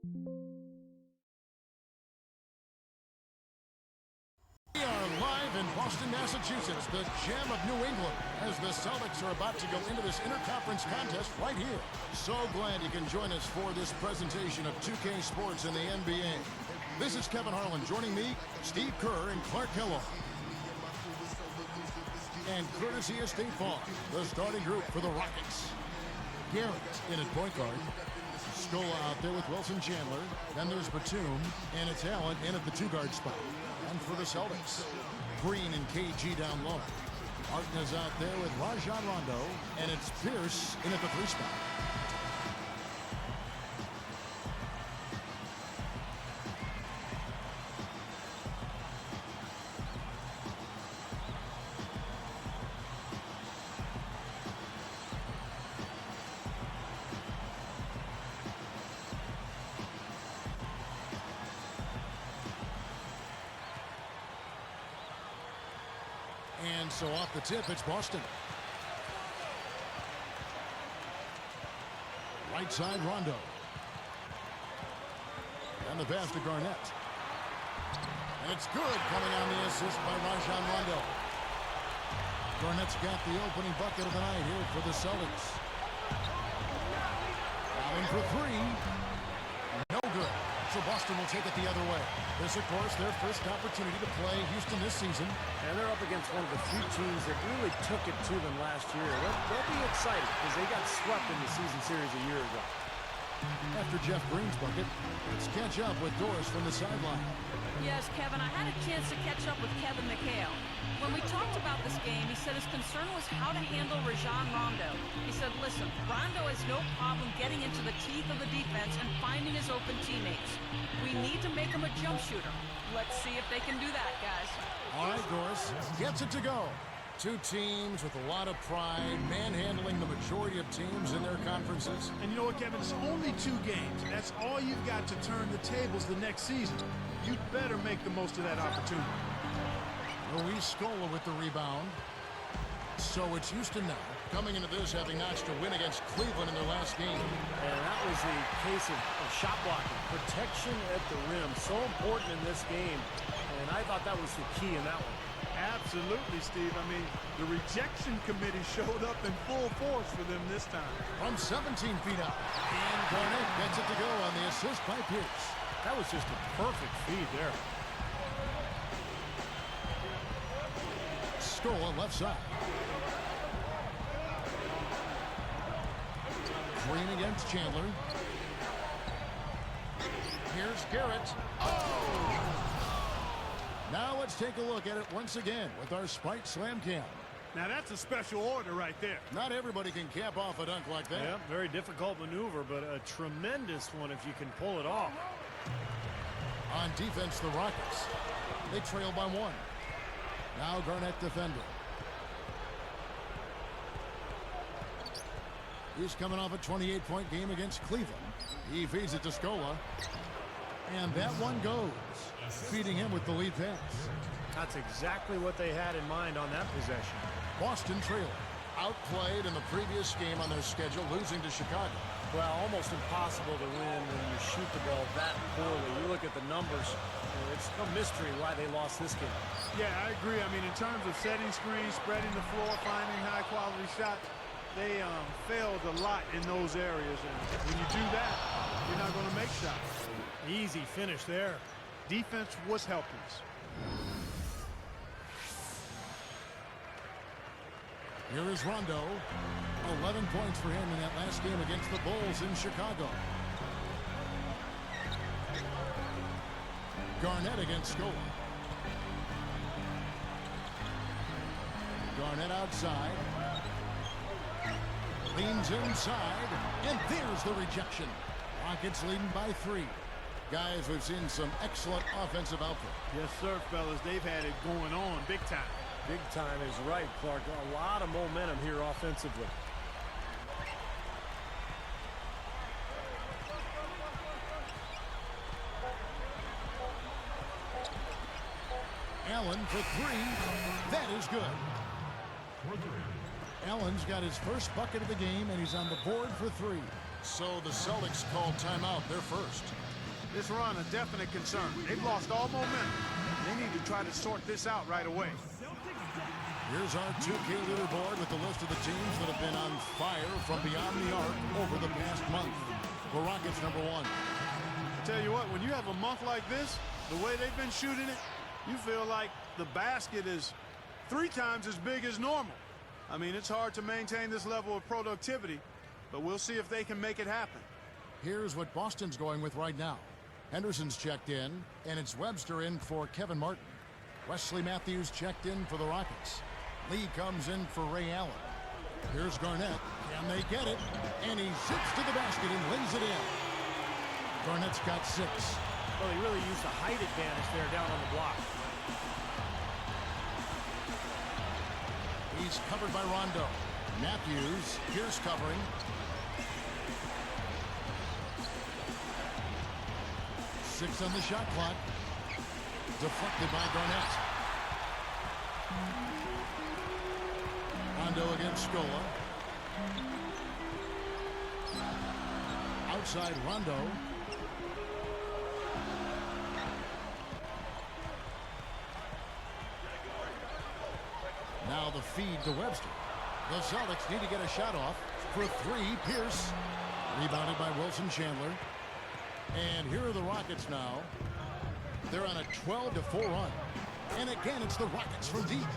We are live in Boston, Massachusetts, the gem of New England, as the Celtics are about to go into this interconference contest right here. So glad you can join us for this presentation of 2K Sports in the NBA. This is Kevin Harlan. Joining me, Steve Kerr and Clark Kellogg. And courtesy of State Farm, the starting group for the Rockets. Garrett in at point guard. Scola out there with Wilson Chandler. Then there's Batum, and it's Allen in at the two-guard spot. And for the Celtics, Green and KG down low. Martin is out there with Rajon Rondo, and it's Pierce in at the three spot. And so off the tip, it's Boston. Right side, Rondo. And the pass to Garnett. And it's good, coming on the assist by Rajon Rondo. Garnett's got the opening bucket of the night here for the Celtics. Allen for three. No good. So Boston will take it the other way. This, of course, their first opportunity to play Houston this season. And they're up against one of the few teams that really took it to them last year. They'll be excited because they got swept in the season series a year ago. After Jeff Green's bucket, let's catch up with Doris from the sideline. Yes, Kevin, I had a chance to catch up with Kevin McHale. When we talked about this game, he said his concern was how to handle Rajon Rondo. He said, listen, Rondo has no problem getting into the teeth of the defense and finding his open teammates. We need to make him a jump shooter. Let's see if they can do that, guys. All right, Doris, gets it to go. Two teams with a lot of pride, manhandling the majority of teams in their conferences. And you know what, Kevin? It's only 2 games. That's all you've got to turn the tables the next season. You better make the most of that opportunity. Luis Scola with the rebound. So it's Houston now, coming into this having notched a win against Cleveland in their last game. And that was the case of shot blocking. Protection at the rim, so important in this game. And I thought that was the key in that one. Absolutely, Steve. I mean, the rejection committee showed up in full force for them this time. From 17 feet out. And Garnett gets it to go on the assist by Pierce. That was just a perfect feed there. Scola left side. Green against Chandler. Here's Garrett. Oh! Now let's take a look at it once again with our Spike Slam Cam. Now that's a special order right there. Not everybody can cap off a dunk like that. Yeah, very difficult maneuver, but a tremendous one if you can pull it off. On defense, the Rockets. They trail by 1. Now Garnett defending. He's coming off a 28-point game against Cleveland. He feeds it to Scola. And that one goes, feeding him with the lead pass. That's exactly what they had in mind on that possession. Boston trailing. Outplayed in the previous game on their schedule, losing to Chicago. Well, almost impossible to win when you shoot the ball that poorly. You look at the numbers, it's no mystery why they lost this game. Yeah, I agree. I mean, in terms of setting screens, spreading the floor, finding high-quality shots, they failed a lot in those areas. And when you do that, you're not going to make shots. Easy finish there. Defense was helpless. Here is Rondo. 11 points for him in that last game against the Bulls in Chicago. Garnett against Scola. Garnett outside. Leans inside. And there's the rejection. Rockets leading by 3. Guys, we've seen some excellent offensive output. Yes, sir, fellas. They've had it going on big time. Big time is right, Clark. A lot of momentum here offensively. Allen for 3. That is good. Allen's got his first bucket of the game, and he's on the board for 3. So the Celtics called timeout, their first. This run a definite concern. They've lost all momentum. They need to try to sort this out right away. Here's our 2K leaderboard with the list of the teams that have been on fire from beyond the arc over the past month. The Rockets #1. I tell you what, when you have a month like this, the way they've been shooting it, you feel like the basket is 3 times as big as normal. I mean, it's hard to maintain this level of productivity, but we'll see if they can make it happen. Here's what Boston's going with right now. Henderson's checked in, and it's Webster in for Kevin Martin. Wesley Matthews checked in for the Rockets. Lee comes in for Ray Allen. Here's Garnett. Can they get it? And he zips to the basket and lays it in. Garnett's got 6. Well, he really used the height advantage there down on the block. He's covered by Rondo. Matthews, Pierce covering. Six on the shot clock. Deflected by Garnett. Rondo against Scola. Outside Rondo. Now the feed to Webster. The Celtics need to get a shot off. For 3, Pierce. Rebounded by Wilson Chandler. And here are the Rockets now. They're on a 12-4 run. And again, it's the Rockets from deep.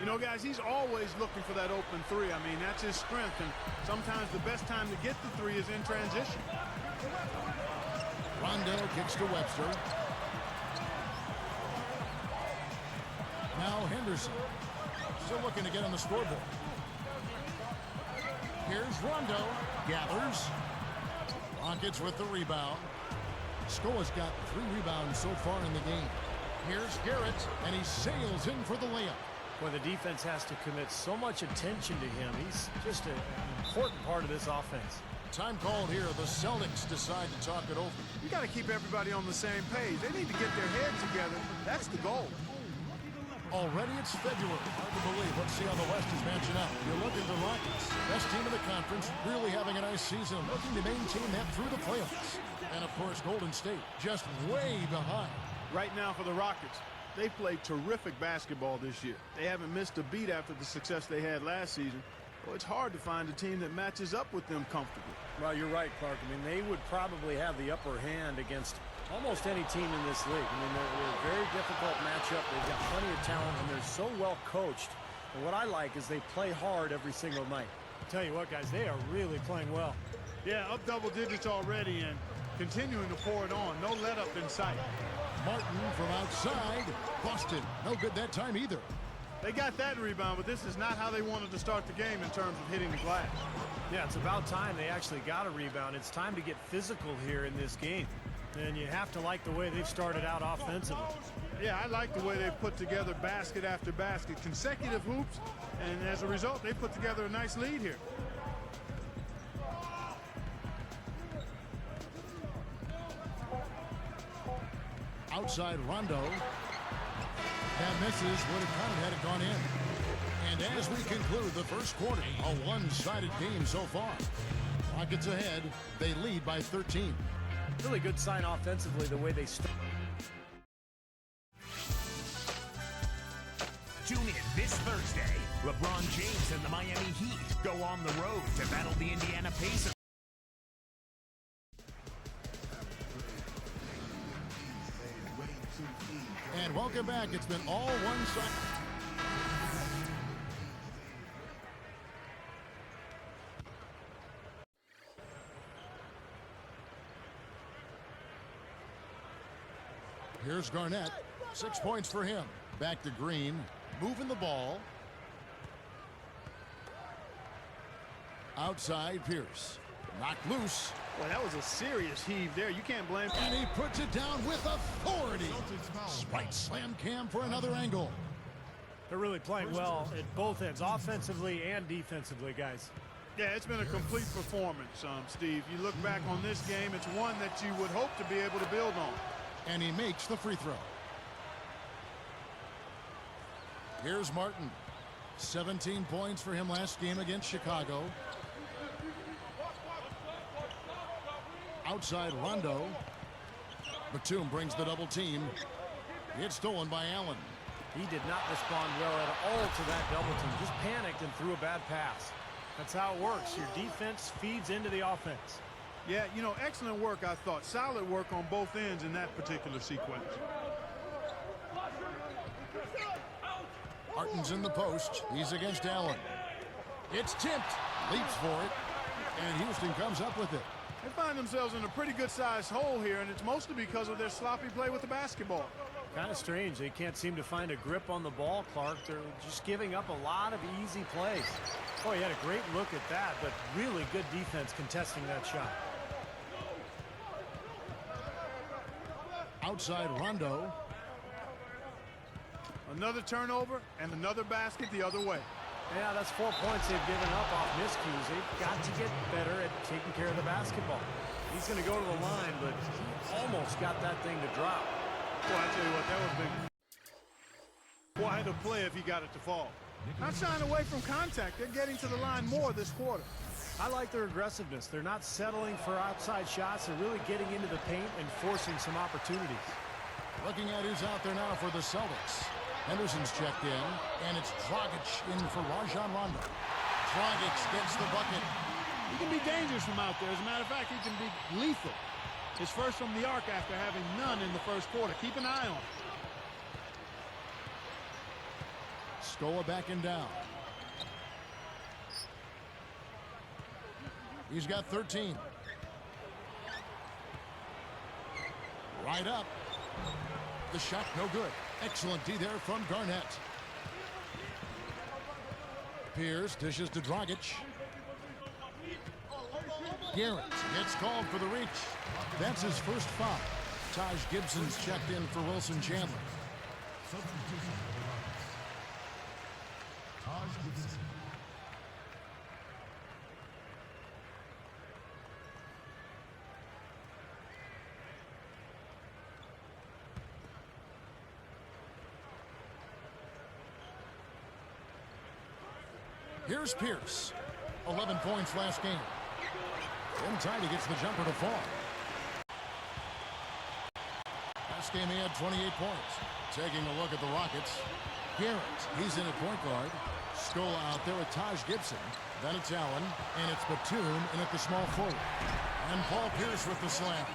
You know, guys, he's always looking for that open 3. I mean, that's his strength, and sometimes the best time to get the 3 is in transition. Rondo kicks to Webster. Now Henderson. Still looking to get on the scoreboard. Here's Rondo. Gathers. Rockets with the rebound. Scola's got 3 rebounds so far in the game. Here's Garrett, and he sails in for the layup. Well, the defense has to commit so much attention to him. He's just an important part of this offense. Time called here. The Celtics decide to talk it over. You got to keep everybody on the same page. They need to get their heads together. That's the goal. Already it's February. Hard to believe. Let's see how the West is matching up. You look at the Rockets. Best team in the conference. Really having a nice season. Looking to maintain that through the playoffs. And, of course, Golden State just way behind. Right now for the Rockets, they've played terrific basketball this year. They haven't missed a beat after the success they had last season. Well, it's hard to find a team that matches up with them comfortably. Well, you're right, Clark. I mean, they would probably have the upper hand against almost any team in this league. I mean, they're a very difficult matchup. They've got plenty of talent, and they're so well coached. And what I like is they play hard every single night. I'll tell you what, guys, they are really playing well. Yeah, up double digits already and continuing to pour it on. No let up in sight. Martin from outside. Boston. No good that time either. They got that rebound, but this is not how they wanted to start the game in terms of hitting the glass. Yeah, it's about time they actually got a rebound. It's time to get physical here in this game. And you have to like the way they've started out offensively. Yeah, I like the way they've put together basket after basket, consecutive hoops, and as a result, they put together a nice lead here. Outside Rondo. That misses. Would have kind of had it gone in. And as we conclude the first quarter, a one-sided game so far. Rockets ahead. They lead by 13. Really good sign offensively the way they start. Tune in this Thursday. LeBron James and the Miami Heat go on the road to battle the Indiana Pacers. And welcome back. It's been all one side. Here's Garnett. 6 points for him. Back to Green. Moving the ball. Outside Pierce. Knocked loose. Well, that was a serious heave there. You can't blame him. And he puts it down with authority. Right slam Cam for another angle. They're really playing well at both ends, offensively and defensively, guys. Yeah, it's been a complete performance, Steve. You look back on this game, it's one that you would hope to be able to build on. And he makes the free throw. Here's Martin. 17 points for him last game against Chicago. Outside Rondo. Batum brings the double team. It's stolen by Allen. He did not respond well at all to that double team. Just panicked and threw a bad pass. That's how it works. Your defense feeds into the offense. Yeah, you know, excellent work, I thought. Solid work on both ends in that particular sequence. Martin's in the post. He's against Allen. It's tipped. Leaps for it. And Houston comes up with it. They find themselves in a pretty good-sized hole here, and it's mostly because of their sloppy play with the basketball. Kind of strange. They can't seem to find a grip on the ball, Clark. They're just giving up a lot of easy plays. Oh, he had a great look at that, but really good defense contesting that shot. Outside Rondo. Another turnover and another basket the other way. Yeah, that's 4 points they've given up off miscues. They've got to get better at taking care of the basketball. He's going to go to the line, but he almost got that thing to drop. Boy, I tell you what, that would have been quite a play if he got it to fall. Not shying away from contact. They're getting to the line more this quarter. I like their aggressiveness. They're not settling for outside shots. They're really getting into the paint and forcing some opportunities. Looking at who's out there now for the Celtics. Henderson's checked in, and it's Dragic in for Rajon Rondo. Dragic gets the bucket. He can be dangerous from out there. As a matter of fact, he can be lethal. His first from the arc after having none in the first quarter. Keep an eye on him. Scola backing down. He's got 13. Right up. The shot no good. Excellent D there from Garnett. Pierce dishes to Dragic. Garrett gets called for the reach. That's his first foul. Taj Gibson's checked in for Wilson Chandler. Here's Pierce. 11 points last game. Inside, he gets the jumper to fall. Last game he had 28 points. Taking a look at the Rockets. Garrett, he's in at point guard. Scola out there with Taj Gibson. Then it's Allen, and it's Batum in at the small forward. And Paul Pierce with the slam.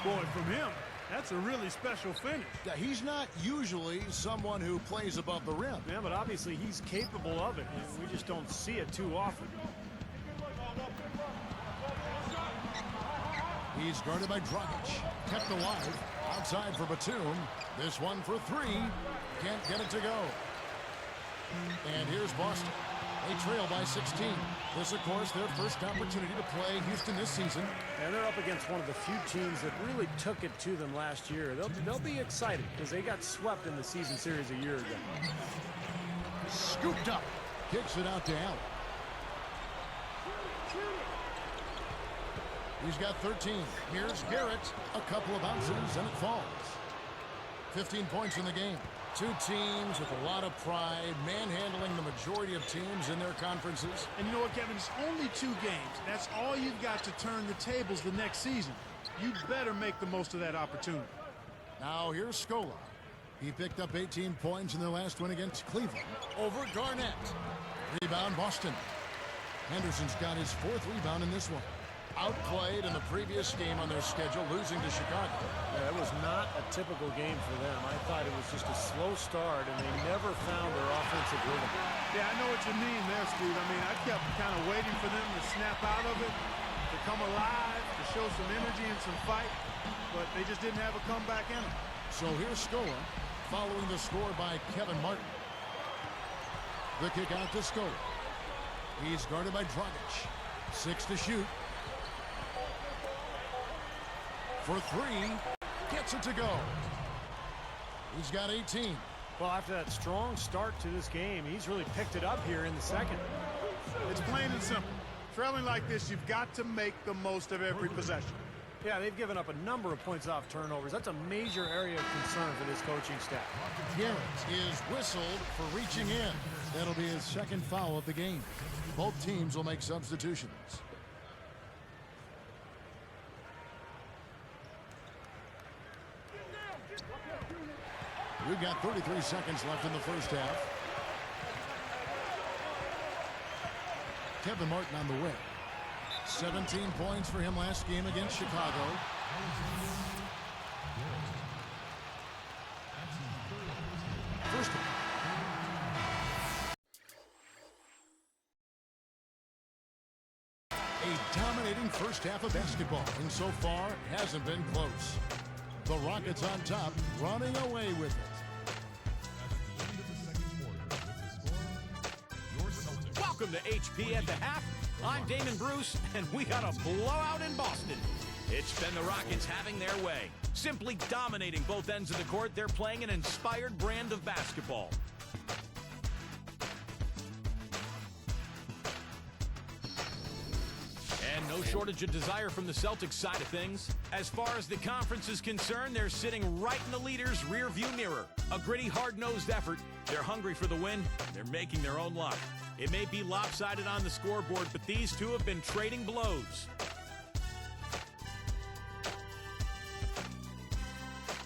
Boy, from him, that's a really special finish. Yeah, he's not usually someone who plays above the rim. Yeah, but obviously he's capable of it. We just don't see it too often. He's guarded by Dragic. Kept alive. Outside for Batum. This one for three. Can't get it to go. And here's Boston. They trail by 16. This, of course, their first opportunity to play Houston this season. And they're up against one of the few teams that really took it to them last year. They'll be excited because they got swept in the season series a year ago. Scooped up. Kicks it out to Allen. He's got 13. Here's Garrett. A couple of bounces, and it falls. 15 points in the game. Two teams with a lot of pride, manhandling the majority of teams in their conferences. And you know what, Kevin? It's only 2 games. That's all you've got to turn the tables the next season. You better make the most of that opportunity. Now here's Scola. He picked up 18 points in their last win against Cleveland over Garnett. Rebound Boston. Henderson's got his 4th rebound in this one. Outplayed in the previous game on their schedule, losing to Chicago. Yeah, it was not a typical game for them. I thought it was just a slow start, and they never found their offensive rhythm. Yeah, I know what you mean there, Steve. I mean, I kept kind of waiting for them to snap out of it, to come alive, to show some energy and some fight, but they just didn't have a comeback in them. So here's Scola, following the score by Kevin Martin. The kick out to Scola. He's guarded by Dragic. 6 to shoot. For 3, gets it to go. He's got 18. Well, after that strong start to this game, he's really picked it up here in the second. It's plain and simple. Trailing like this, you've got to make the most of every possession. Yeah, they've given up a number of points off turnovers. That's a major area of concern for this coaching staff. Garrett is whistled for reaching in. That'll be his 2nd foul of the game. Both teams will make substitutions. We've got 33 seconds left in the first half. Kevin Martin on the way. 17 points for him last game against Chicago. First a dominating first half of basketball, and so far hasn't been close. The Rockets on top, running away with it. Welcome to HP at the half. I'm Damon Bruce, and we got a blowout in Boston. It's been the Rockets having their way, simply dominating both ends of the court. They're playing an inspired brand of basketball. And no shortage of desire from the Celtics side of things. As far as the conference is concerned, they're sitting right in the leader's rearview mirror. A gritty, hard-nosed effort. They're hungry for the win. They're making their own luck. It may be lopsided on the scoreboard, but these two have been trading blows.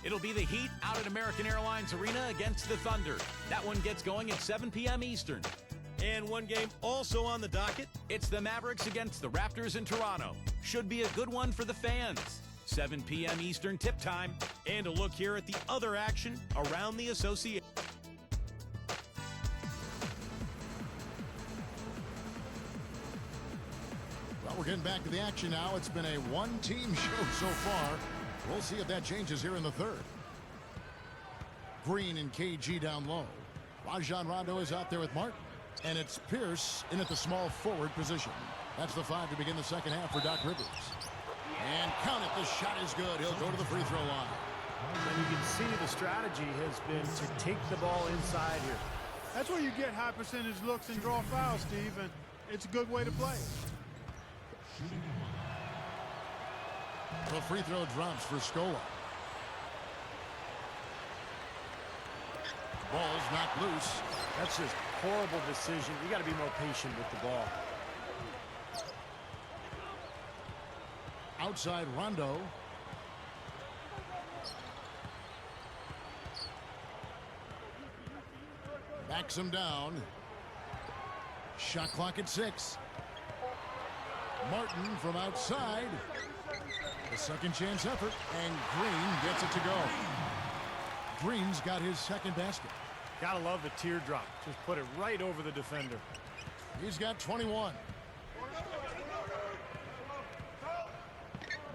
It'll be the Heat out at American Airlines Arena against the Thunder. That one gets going at 7 p.m. Eastern. And one game also on the docket. It's the Mavericks against the Raptors in Toronto. Should be a good one for the fans. 7 p.m. Eastern tip time. And a look here at the other action around the association. Well, we're getting back to the action now. It's been a one-team show so far. We'll see if that changes here in the third. Green and KG down low. Rajon Rondo is out there with Martin. And it's Pierce in at the small forward position. That's the 5 to begin the second half for Doc Rivers. And count it, the shot is good. He'll go to the free throw line. And you can see the strategy has been to take the ball inside here. That's where you get high percentage looks and draw fouls, Steve, and it's a good way to play. The free throw drops for Scola. Ball's knocked loose. That's just horrible decision. You got to be more patient with the ball. Outside Rondo. Backs him down. Shot clock at 6. Martin from outside. A second chance effort, and Green gets it to go. Green's got his second basket. Gotta love the teardrop. Just put it right over the defender. He's got 21.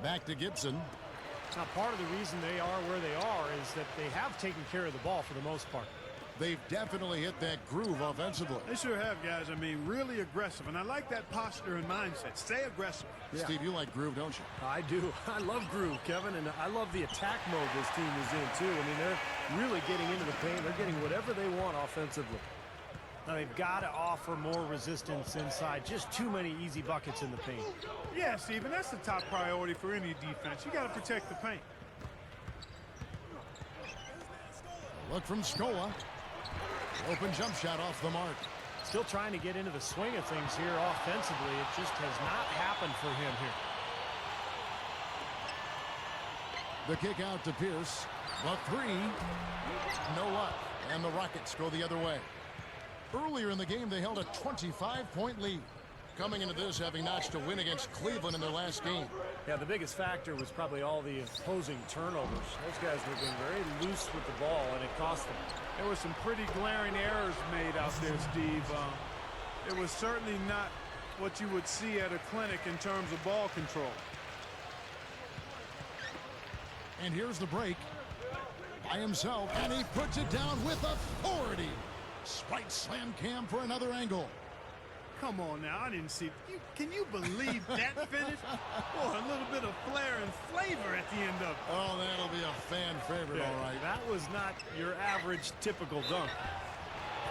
Back to Gibson. Now, part of the reason they are where they are is that they have taken care of the ball for the most part. They've definitely hit that groove offensively. They sure have, guys. I mean, really aggressive. And I like that posture and mindset. Stay aggressive. Yeah. Steve, you like groove, don't you? I do. I love groove, Kevin, and I love the attack mode this team is in, too. I mean, they're really getting into the paint. They're getting whatever they want offensively. Now, they've got to offer more resistance inside. Just too many easy buckets in the paint. Yeah, Steve, and that's the top priority for any defense. You got to protect the paint. Look from Scola. Open jump shot off the mark. Still trying to get into the swing of things here offensively. It just has not happened for him here. The kick out to Pierce. The 3. No luck. And the Rockets go the other way. Earlier in the game, they held a 25-point lead. Coming into this, having notched a win against Cleveland in their last game. Yeah, the biggest factor was probably all the opposing turnovers. Those guys were being very loose with the ball, and it cost them. There were some pretty glaring errors made out there, Steve. It was certainly not what you would see at a clinic in terms of ball control. And here's the break. By himself, and he puts it down with authority. Right slam Cam for another angle. Come on now, I didn't see. Can you believe that finish? Boy, a little bit of flair and flavor at the end of it. Oh, that'll be a fan favorite, all right. That was not your average typical dunk.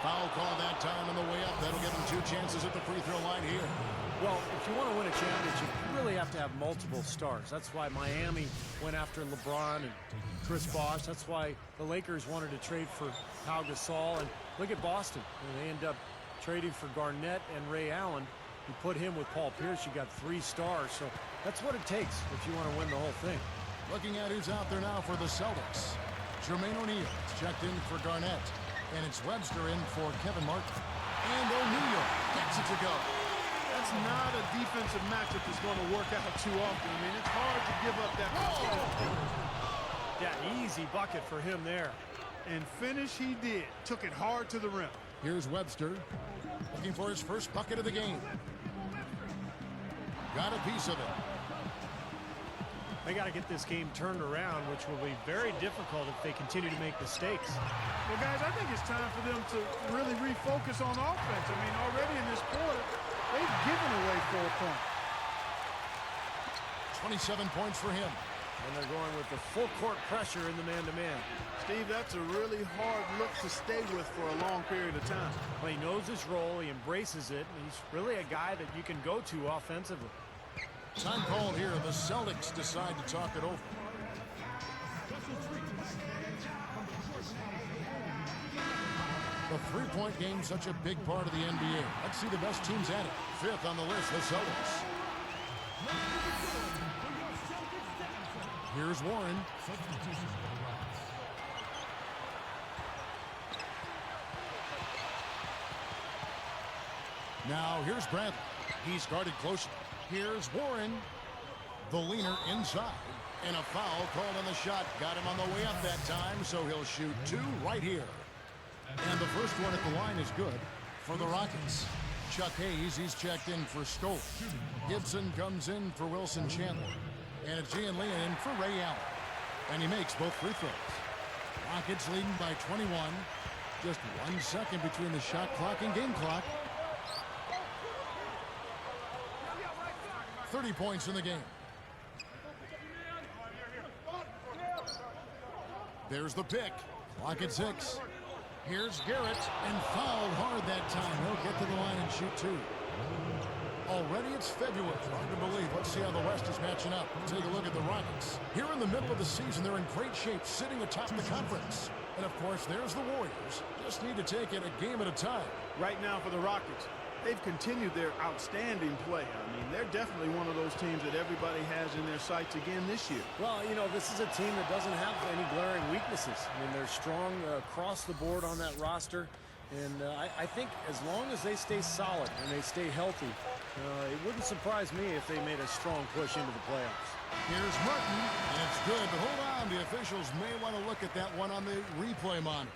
Foul call that time on the way up. That'll give them 2 chances at the free throw line here. Well, if you want to win a championship, you really have to have multiple stars. That's why Miami went after LeBron and Chris Bosh. That's why the Lakers wanted to trade for Pau Gasol. And look at Boston. They end up trading for Garnett and Ray Allen. You put him with Paul Pierce, you got 3 stars. So that's what it takes if you want to win the whole thing. Looking at who's out there now for the Celtics. Jermaine O'Neal is checked in for Garnett. And it's Webster in for Kevin Martin. And O'Neal gets it to go. That's not a defensive matchup that's going to work out too often. I mean, it's hard to give up that control. Yeah, easy bucket for him there. And finish he did. Took it hard to the rim. Here's Webster looking for his first bucket of the game. Got a piece of it. They got to get this game turned around, which will be very difficult if they continue to make mistakes. Well, guys, I think it's time for them to really refocus on offense. I mean, already in this quarter, they've given away 4 points. 27 points for him. And they're going with the full court pressure in the man-to-man. Steve, that's a really hard look to stay with for a long period of time. Well, he knows his role. He embraces it. He's really a guy that you can go to offensively. Time called here. The Celtics decide to talk it over. The three-point game, such a big part of the NBA. Let's see the best teams at it. Fifth on the list, the Celtics. Here's Warren. Now here's Bradley. He's guarded closely. Here's Warren. The leaner inside. And a foul called on the shot. Got him on the way up that time, so he'll shoot 2 right here. And the first one at the line is good for the Rockets. Chuck Hayes, he's checked in for Stoll. Gibson comes in for Wilson Chandler. And it's Gian Leon in for Ray Allen. And he makes both free throws. Rockets leading by 21. Just 1 second between the shot clock and game clock. 30 points in the game. There's the pick. Clock at 6. Here's Garrett, and fouled hard that time. He'll get to the line and shoot 2. Already it's February. Hard to believe. Let's see how the West is matching up. Take a look at the Rockets. Here in the middle of the season, they're in great shape, sitting atop the conference. And, of course, there's the Warriors. Just need to take it a game at a time. Right now for the Rockets, they've continued their outstanding play. I mean, they're definitely one of those teams that everybody has in their sights again this year. Well, you know, this is a team that doesn't have any glaring weaknesses. I mean, they're strong across the board on that roster. And I think as long as they stay solid and they stay healthy, it wouldn't surprise me if they made a strong push into the playoffs. Here's Martin, and it's good, but hold on. The officials may want to look at that one on the replay monitor.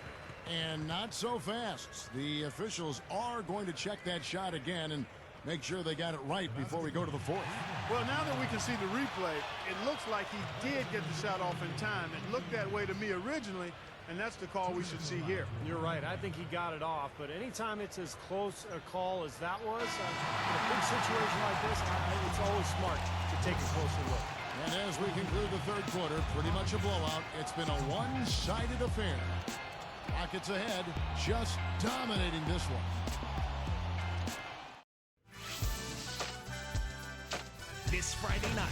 And not so fast. The officials are going to check that shot again and make sure they got it right before we go to the fourth. Well, now that we can see the replay, it looks like he did get the shot off in time. It looked that way to me originally, and that's the call we should see here. You're right. I think he got it off, but anytime it's as close a call as that was, in a big situation like this, it's always smart to take a closer look. And as we conclude the third quarter, pretty much a blowout. It's been a one-sided affair. Rockets ahead, just dominating this one. This Friday night.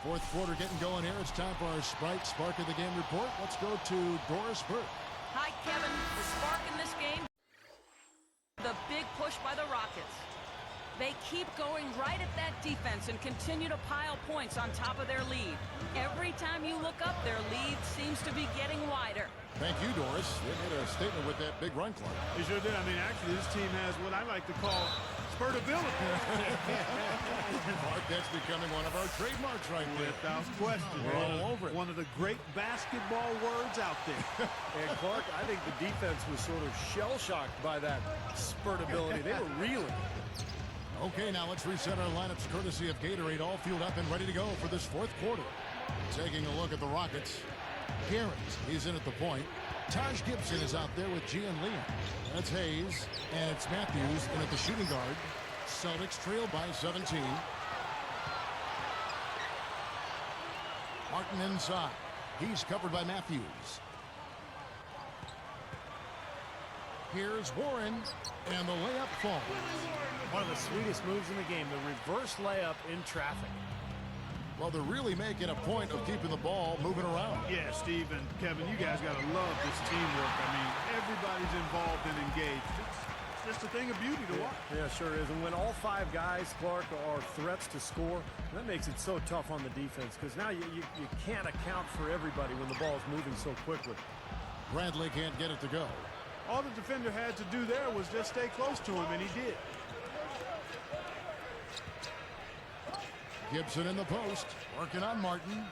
Fourth quarter getting going here. It's time for our Sprite Spark of the Game report. Let's go to Doris Burke. Hi, Kevin. The spark in this game, the big push by the Rockets. They keep going right at that defense and continue to pile points on top of their lead. Every time you look up, their lead seems to be getting wider. Thank you, Doris. They made a statement with that big run clock. They sure did. I mean, actually, this team has what I like to call spurtability. Mark, that's becoming one of our trademarks right there. Without question. We're all over it. One of the great basketball words out there. And Clark, I think the defense was sort of shell-shocked by that spurtability. They were reeling. Okay, now let's reset our lineups courtesy of Gatorade, all fueled up and ready to go for this fourth quarter. Taking a look at the Rockets. Garrett, he's in at the point. Taj Gibson is out there with Gian Leon. That's Hayes, and it's Matthews in at the shooting guard. Celtics trail by 17. Martin inside. He's covered by Matthews. Here's Warren, and the layup falls. One of the sweetest moves in the game, the reverse layup in traffic. Well, they're really making a point of keeping the ball moving around. Yeah, Steve and Kevin, you guys got to love this teamwork. I mean, everybody's involved and engaged. just a thing of beauty to watch. Yeah, sure is. And when all five guys, Clark, are threats to score, that makes it so tough on the defense because now you can't account for everybody when the ball is moving so quickly. Bradley can't get it to go. All the defender had to do there was just stay close to him, and he did. Gibson in the post, working on Martin.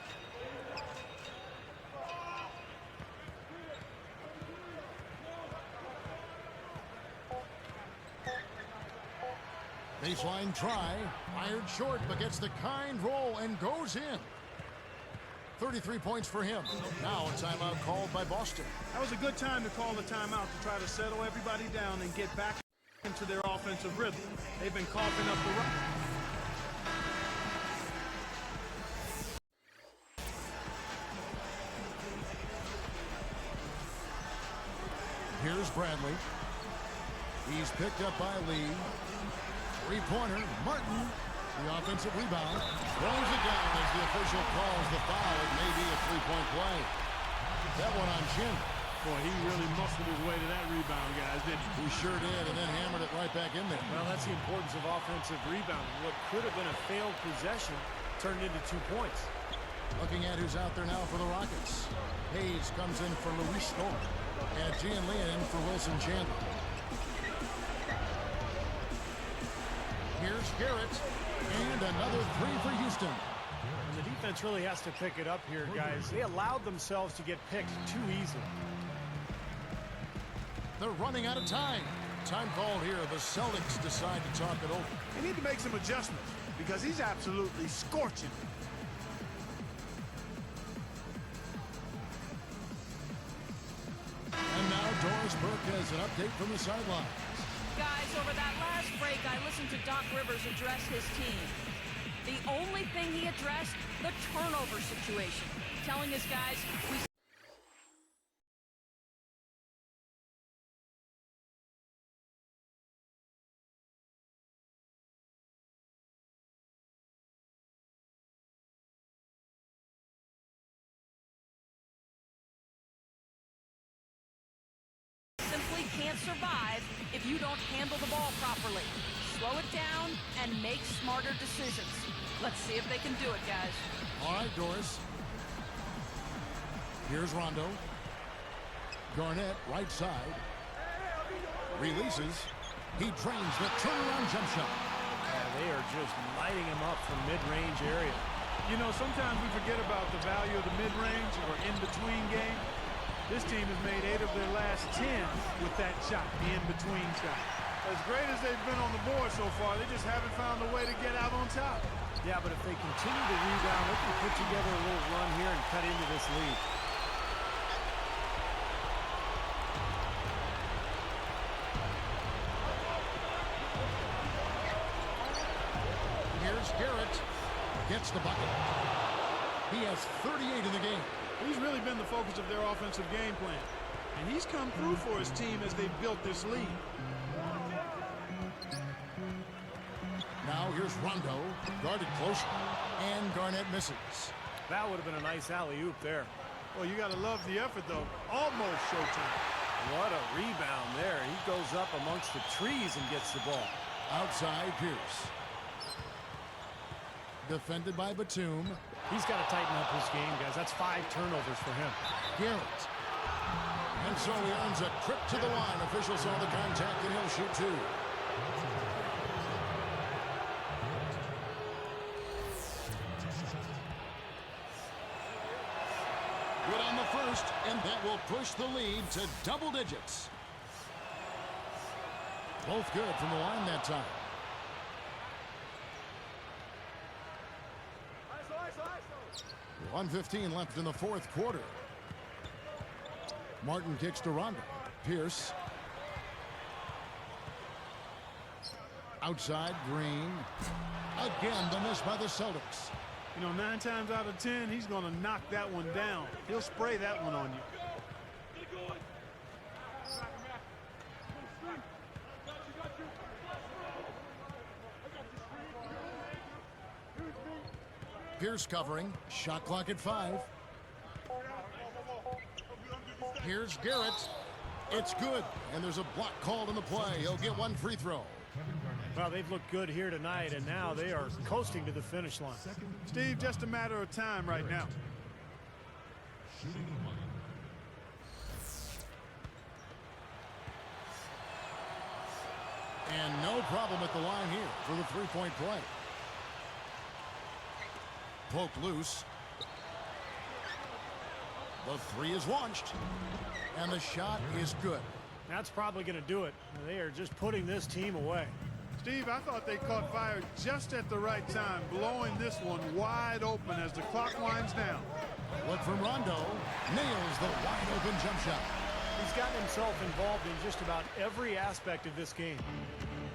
Baseline try, fired short, but gets the kind roll and goes in. 33 points for him. Now a timeout called by Boston. That was a good time to call the timeout to try to settle everybody down and get back into their offensive rhythm. They've been coughing up the run. Here's Bradley. He's picked up by Lee. Three-pointer, Martin. The offensive rebound. Throws it down as the official calls the foul. It may be a three-point play. That one on Chin. Boy, he really muscled his way to that rebound, guys, didn't he? He sure did, and then hammered it right back in there. Well, that's the importance of offensive rebounding. What could have been a failed possession turned into 2 points. Looking at who's out there now for the Rockets. Hayes comes in for Luis Storm. And Gian Leon in for Wilson Chandler. Here's Garrett. And another three for Houston. And the defense really has to pick it up here, guys. They allowed themselves to get picked too easily. They're running out of time. Time called here. The Celtics decide to talk it over. They need to make some adjustments because he's absolutely scorching. And now Doris Burke has an update from the sidelines. Guys, over that last break, I listened to Doc Rivers address his team. The only thing he addressed, the turnover situation. Telling his guys, we simply can't survive if you don't handle the ball properly. Slow it down and make smarter decisions. Let's see if they can do it, guys. All right, Doris. Here's Rondo. Garnett, right side. Releases. He drains the turnaround jump shot. They are just lighting him up from mid-range area. You know, sometimes we forget about the value of the mid-range or in-between game. This team has made 8 of their last 10 with that shot, the in-between shot. As great as they've been on the board so far, they just haven't found a way to get out on top. Yeah, but if they continue to rebound, they can put together a little run here and cut into this lead. Here's Garrett. Gets the bucket. He has 38 in the game. He's really been the focus of their offensive game plan. And he's come through for his team as they've built this lead. Now here's Rondo. Guarded close. And Garnett misses. That would have been a nice alley-oop there. Well, you got to love the effort, though. Almost showtime. What a rebound there. He goes up amongst the trees and gets the ball. Outside Pierce. Defended by Batum. He's got to tighten up his game, guys. That's 5 turnovers for him. Garrett. And so he earns a trip to the line. Officials saw the contact and he'll shoot 2. Good on the first, and that will push the lead to double digits. Both good from the line that time. 1:15 left in the fourth quarter. Martin kicks to Rondo. Pierce. Outside, Green. Again, the miss by the Celtics. You know, 9 times out of 10, he's going to knock that one down. He'll spray that one on you. Pierce covering. Shot clock at 5. Here's Garrett. It's good, and there's a block called in the play. He'll get one free throw. Well, they've looked good here tonight, and now they are coasting to the finish line. Steve, just a matter of time right now. And no problem at the line here for the three-point play. Poked loose. The three is launched. And the shot is good. That's probably going to do it. They are just putting this team away. Steve, I thought they caught fire just at the right time, blowing this one wide open as the clock winds down. Look from Rondo. Nails the wide-open jump shot. He's gotten himself involved in just about every aspect of this game.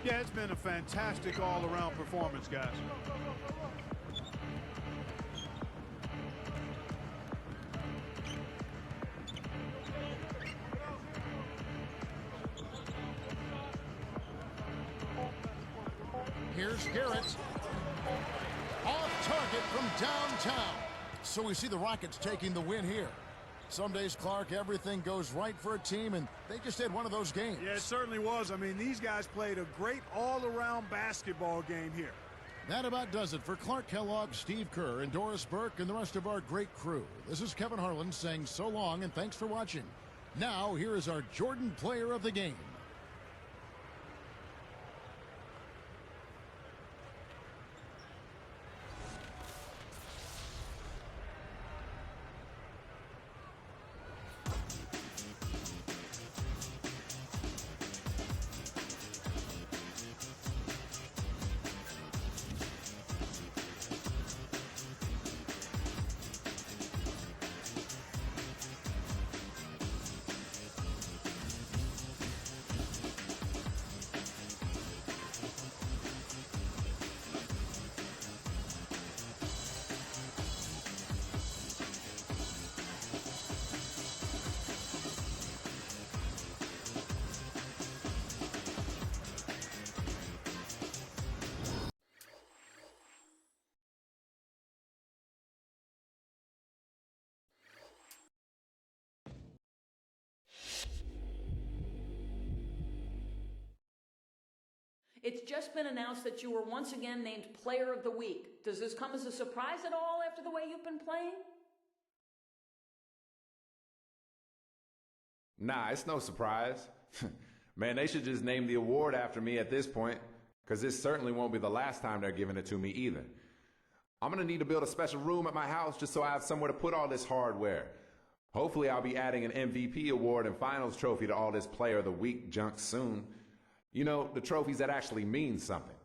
Yeah, it's been a fantastic all-around performance, guys. Here's Garrett. Off target from downtown. So we see the Rockets taking the win here. Some days, Clark, everything goes right for a team, and they just had one of those games. Yeah, it certainly was. I mean, these guys played a great all-around basketball game here. That about does it for Clark Kellogg, Steve Kerr, and Doris Burke, and the rest of our great crew. This is Kevin Harlan saying so long, and thanks for watching. Now, here is our Jordan Player of the Game. It's just been announced that you were once again named Player of the Week. Does this come as a surprise at all after the way you've been playing? Nah, it's no surprise. Man, they should just name the award after me at this point, because this certainly won't be the last time they're giving it to me either. I'm going to need to build a special room at my house just so I have somewhere to put all this hardware. Hopefully I'll be adding an MVP award and finals trophy to all this Player of the Week junk soon. You know, the trophies that actually mean something.